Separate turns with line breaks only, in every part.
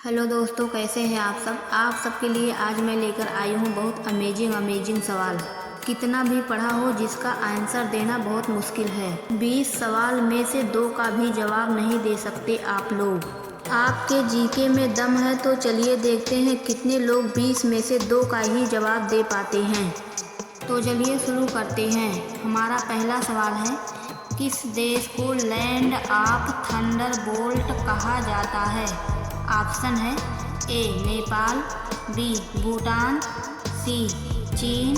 Hello दोस्तों, कैसे हैं आप सबके लिए आज मैं लेकर आई हूँ बहुत अमेजिंग सवाल। कितना भी पढ़ा हो जिसका आंसर देना बहुत मुश्किल है। 20 सवाल में से 2 का भी जवाब नहीं दे सकते आप लोग। आपके जीके में दम है तो चलिए देखते हैं कितने लोग 20 में से 2 का ही जवाब दे पाते हैं। तो चलिए शुरू करते हैं। हमारा पहला सवाल है, किस देश को लैंड ऑफ थंडरबोल्ट कहा जाता है? ऑप्शन है ए नेपाल, बी भूटान, सी चीन,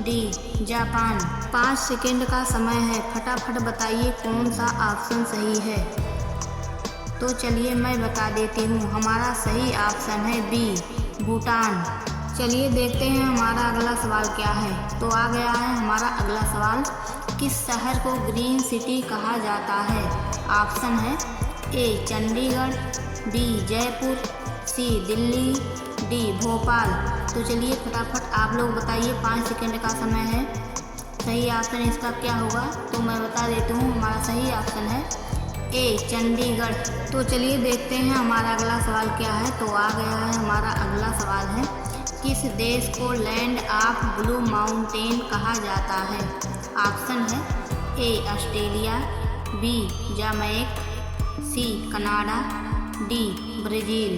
डी जापान। 5 सेकेंड का समय है, फटाफट बताइए कौन सा ऑप्शन सही है। तो चलिए मैं बता देती हूँ, हमारा सही ऑप्शन है बी भूटान। चलिए देखते हैं हमारा अगला सवाल क्या है। तो आ गया है हमारा अगला सवाल, किस शहर को ग्रीन सिटी कहा जाता है? ऑप्शन है ए चंडीगढ़, बी जयपुर, सी दिल्ली, डी भोपाल। तो चलिए फटाफट आप लोग बताइए, 5 सेकेंड का समय है। सही ऑप्शन इसका क्या होगा? तो मैं बता देती हूँ, हमारा सही ऑप्शन है ए चंडीगढ़। तो चलिए देखते हैं हमारा अगला सवाल क्या है। तो आ गया है हमारा अगला सवाल है, किस देश को लैंड ऑफ ब्लू माउंटेन कहा जाता है? ऑप्शन है A Australia, B Jamaica, C Canada, D Brazil.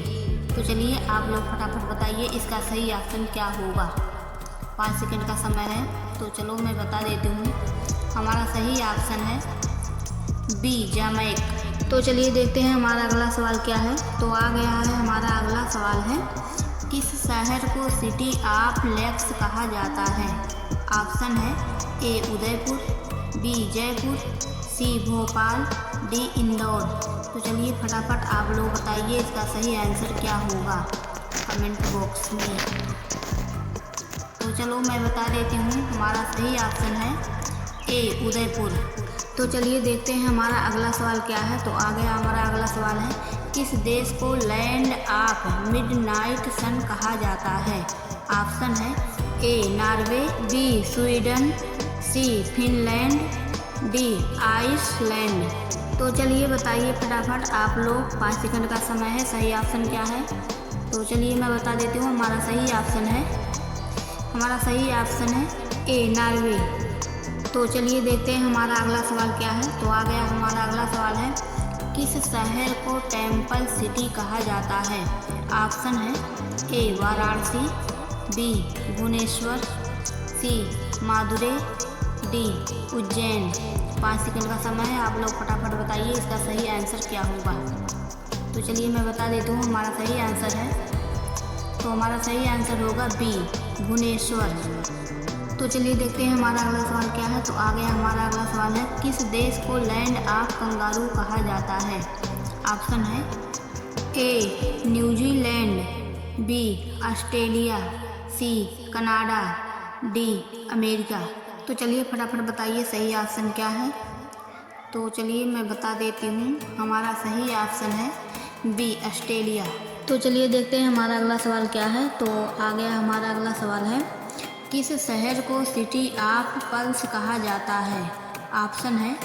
तो चलिए आप लोग फटाफट बताइए इसका सही ऑप्शन क्या होगा। 5 सेकेंड का समय है। तो चलो मैं बता देती हूँ, हमारा सही ऑप्शन है बी जामैका। तो चलिए देखते हैं हमारा अगला सवाल क्या है। तो आ गया है हमारा अगला सवाल है, किस शहर को सिटी ऑफ लेक्स कहा जाता है? ऑप्शन है ए उदयपुर, बी जयपुर, सी भोपाल, डी इंदौर। तो चलिए फटाफट आप लोग बताइए इसका सही आंसर क्या होगा कमेंट बॉक्स में। तो चलो मैं बता देती हूँ, हमारा सही ऑप्शन है ए उदयपुर। तो चलिए देखते हैं हमारा अगला सवाल क्या है। तो आ गया हमारा अगला सवाल है, किस देश को लैंड ऑफ मिडनाइट सन कहा जाता है? ऑप्शन है A Norway, B Sweden, C Finland, D Iceland. तो चलिए बताइए फटाफट आप लोग, 5 सेकंड का समय है। सही ऑप्शन क्या है? तो चलिए मैं बता देती हूँ, हमारा सही ऑप्शन है ए नॉर्वे। तो चलिए देखते हैं हमारा अगला सवाल क्या है। तो आ गया हमारा अगला सवाल है, किस शहर को टेम्पल सिटी कहा जाता है? ऑप्शन है ए वाराणसी, बी भुवनेश्वर, सी मादुरै, डी उज्जैन। 5 सेकंड का समय है, आप लोग फटाफट बताइए इसका सही आंसर क्या होगा। तो चलिए मैं बता देती हूँ, हमारा सही आंसर है, तो हमारा सही आंसर होगा बी भुवनेश्वर। तो चलिए देखते हैं हमारा अगला सवाल क्या है। तो आ गया हमारा अगला सवाल है, किस देश को लैंड ऑफ कंगारू कहा जाता है? ऑप्शन है A New Zealand, B Australia, C Canada, D America. तो चलिए फटाफट बताइए सही ऑप्शन क्या है। तो चलिए मैं बता देती हूँ, हमारा सही ऑप्शन है बी ऑस्ट्रेलिया। तो चलिए देखते हैं हमारा अगला सवाल क्या है। तो आ गया हमारा अगला सवाल है, किस शहर को सिटी ऑफ पर्ल्स कहा जाता है? ऑप्शन है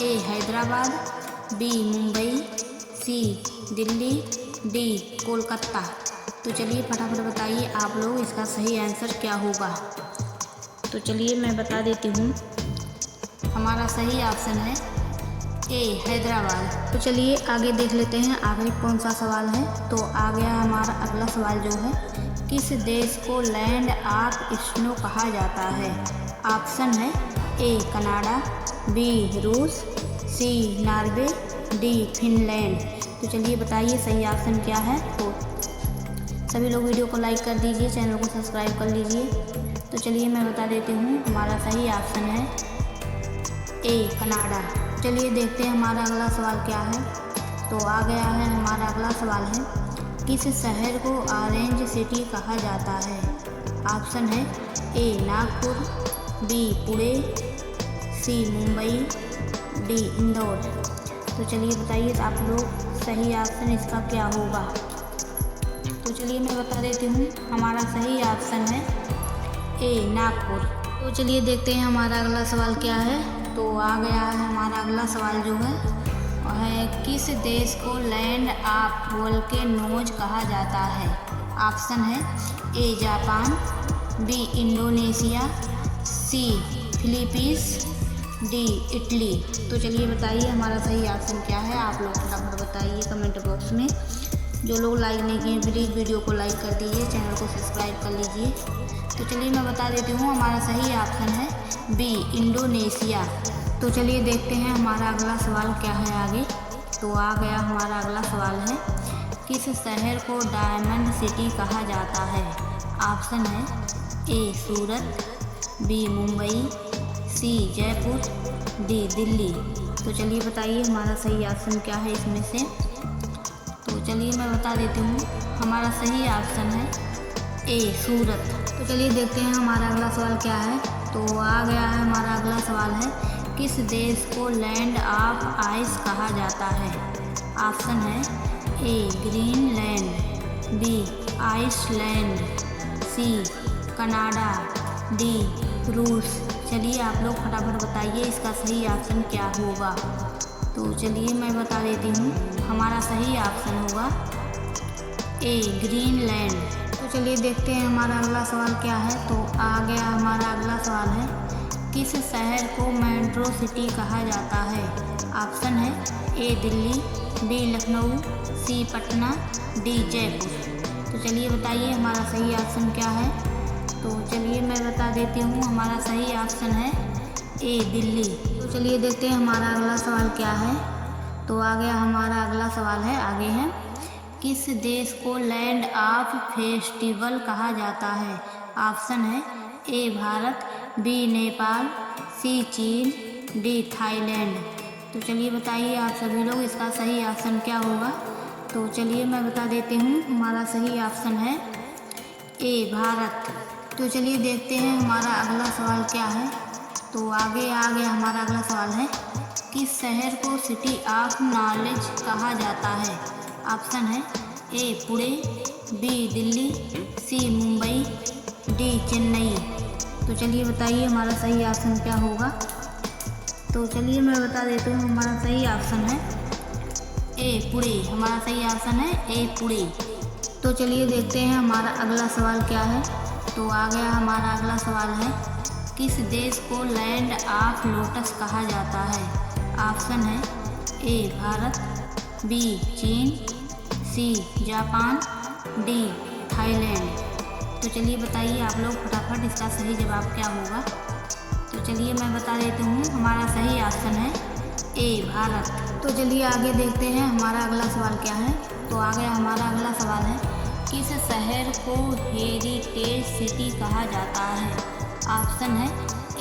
ए हैदराबाद, बी मुंबई, सी दिल्ली, डी कोलकाता। तो चलिए फटाफट बताइए आप लोग इसका सही आंसर क्या होगा। तो चलिए मैं बता देती हूँ, हमारा सही ऑप्शन है ए हैदराबाद। तो चलिए आगे देख लेते हैं आखिरी कौन सा सवाल है। तो आ गया हमारा अगला सवाल जो है, किस देश को लैंड ऑफ स्नो कहा जाता है? ऑप्शन है ए कनाडा, बी रूस, सी नॉर्वे, डी फिनलैंड। तो चलिए बताइए सही ऑप्शन क्या है। तो सभी लोग वीडियो को लाइक कर दीजिए, चैनल को सब्सक्राइब कर लीजिए। तो चलिए मैं बता देती हूँ, हमारा सही ऑप्शन है ए कनाडा। चलिए देखते हैं हमारा अगला सवाल क्या है। तो आ गया है हमारा अगला सवाल है, किस शहर को ऑरेंज सिटी कहा जाता है? ऑप्शन है ए नागपुर, बी पुणे, सी मुंबई, डी इंदौर। तो चलिए बताइए आप लोग सही ऑप्शन इसका क्या होगा। तो चलिए मैं बता देती हूँ, हमारा सही ऑप्शन है ए नागपुर। तो चलिए देखते हैं हमारा अगला सवाल क्या है। तो आ गया है हमारा अगला सवाल जो है है, किस देश को लैंड ऑफ वोल्केनोज कहा जाता है? ऑप्शन है A Japan, B Indonesia, C Philippines, D Italy. तो चलिए बताइए हमारा सही ऑप्शन क्या है। आप लोग फटाफट बताइए कमेंट बॉक्स में। जो लोग लाइक नहीं किए प्लीज़ वीडियो को लाइक कर दीजिए, चैनल को सब्सक्राइब कर लीजिए। तो चलिए मैं बता देती हूँ, हमारा सही ऑप्शन है बी इंडोनेशिया। तो चलिए देखते हैं हमारा अगला सवाल क्या है आगे। तो आ गया हमारा अगला सवाल है, किस शहर को डायमंड सिटी कहा जाता है? ऑप्शन है ए सूरत, बी मुंबई, सी जयपुर, डी दिल्ली। तो चलिए बताइए हमारा सही ऑप्शन क्या है इसमें से। तो चलिए मैं बता देती हूँ, हमारा सही ऑप्शन है ए सूरत। तो चलिए देखते हैं हमारा अगला सवाल क्या है। तो आ गया है हमारा अगला सवाल है, किस देश को लैंड ऑफ आइस कहा जाता है? ऑप्शन है A Greenland, B Iceland, C Canada, D रूस। चलिए आप लोग फटाफट बताइए इसका सही ऑप्शन क्या होगा। तो चलिए मैं बता देती हूँ, हमारा सही ऑप्शन होगा ए ग्रीनलैंड। तो चलिए देखते हैं हमारा अगला सवाल क्या है। तो आ गया हमारा अगला सवाल है, किस शहर को मेट्रो सिटी कहा जाता है? ऑप्शन है ए दिल्ली, बी लखनऊ, सी पटना, डी जयपुर। तो चलिए बताइए हमारा सही ऑप्शन क्या है। तो चलिए मैं बता देती हूँ, हमारा सही ऑप्शन है ए दिल्ली। तो चलिए देखते हैं हमारा अगला सवाल क्या है। तो आ गया हमारा अगला सवाल है, आगे है, किस देश को लैंड ऑफ फेस्टिवल कहा जाता है? ऑप्शन है ए भारत, बी नेपाल, सी चीन, डी थाईलैंड। तो चलिए बताइए आप सभी लोग इसका सही ऑप्शन क्या होगा। तो चलिए मैं बता देती हूँ, हमारा सही ऑप्शन है ए भारत। तो चलिए देखते हैं हमारा अगला सवाल क्या है। तो आगे आ गया हमारा अगला सवाल है, किस शहर को सिटी ऑफ नॉलेज कहा जाता है? ऑप्शन है ए पुणे, बी दिल्ली, सी मुंबई, डी चेन्नई। तो चलिए बताइए हमारा सही ऑप्शन क्या होगा। तो चलिए मैं बता देती हूँ, हमारा सही ऑप्शन है ए पुणे। हमारा सही ऑप्शन है ए पुणे। तो चलिए देखते हैं हमारा अगला सवाल क्या है। तो आ गया हमारा अगला सवाल है, किस देश को लैंड ऑफ लोटस कहा जाता है? ऑप्शन है ए भारत, बी चीन, सी जापान, डी थाईलैंड। तो चलिए बताइए आप लोग फटाफट इसका सही जवाब क्या होगा। तो चलिए मैं बता देती हूँ, हमारा सही ऑप्शन है ए भारत। तो चलिए आगे देखते हैं हमारा अगला सवाल क्या है। तो आ गया हमारा अगला सवाल है, किस शहर को हेरिटेज सिटी कहा जाता है? ऑप्शन है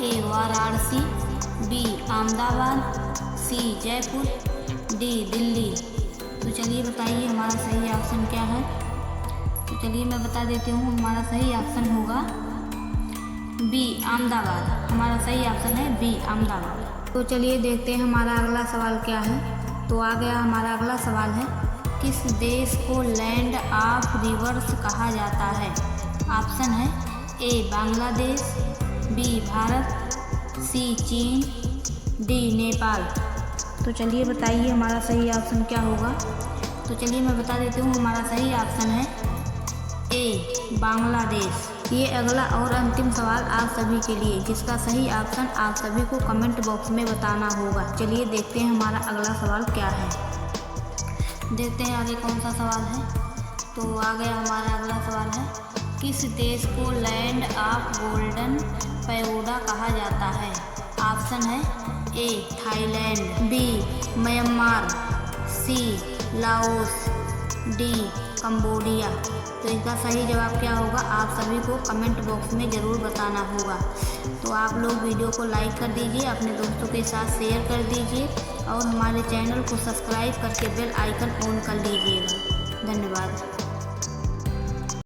ए वाराणसी, बी अहमदाबाद, सी जयपुर, डी दिल्ली। तो चलिए बताइए हमारा सही ऑप्शन क्या है। तो चलिए मैं बता देती हूँ, हमारा सही ऑप्शन होगा बी अहमदाबाद। हमारा सही ऑप्शन है बी अहमदाबाद। तो चलिए देखते हैं हमारा अगला सवाल क्या है। तो आ गया हमारा अगला सवाल है, किस देश को लैंड ऑफ रिवर्स कहा जाता है? ऑप्शन है ए बांग्लादेश, बी भारत, सी चीन, डी नेपाल। तो चलिए बताइए हमारा सही ऑप्शन क्या होगा। तो चलिए मैं बता देती हूँ, हमारा सही ऑप्शन है ए बांग्लादेश। ये अगला और अंतिम सवाल आप सभी के लिए, जिसका सही ऑप्शन आप सभी को कमेंट बॉक्स में बताना होगा। चलिए देखते हैं हमारा अगला सवाल क्या है। देखते हैं आगे कौन सा सवाल है। तो आ गया हमारा अगला सवाल है, किस देश को लैंड ऑफ गोल्डन पैगोडा कहा जाता है? ऑप्शन है A Thailand, B Myanmar, C Laos, D Cambodia. तो इसका सही जवाब क्या होगा आप सभी को कमेंट बॉक्स में ज़रूर बताना होगा। तो आप लोग वीडियो को लाइक कर दीजिए, अपने दोस्तों के साथ शेयर कर दीजिए और हमारे चैनल को सब्सक्राइब करके बेल आइकन ऑन कर लीजिएगा। धन्यवाद।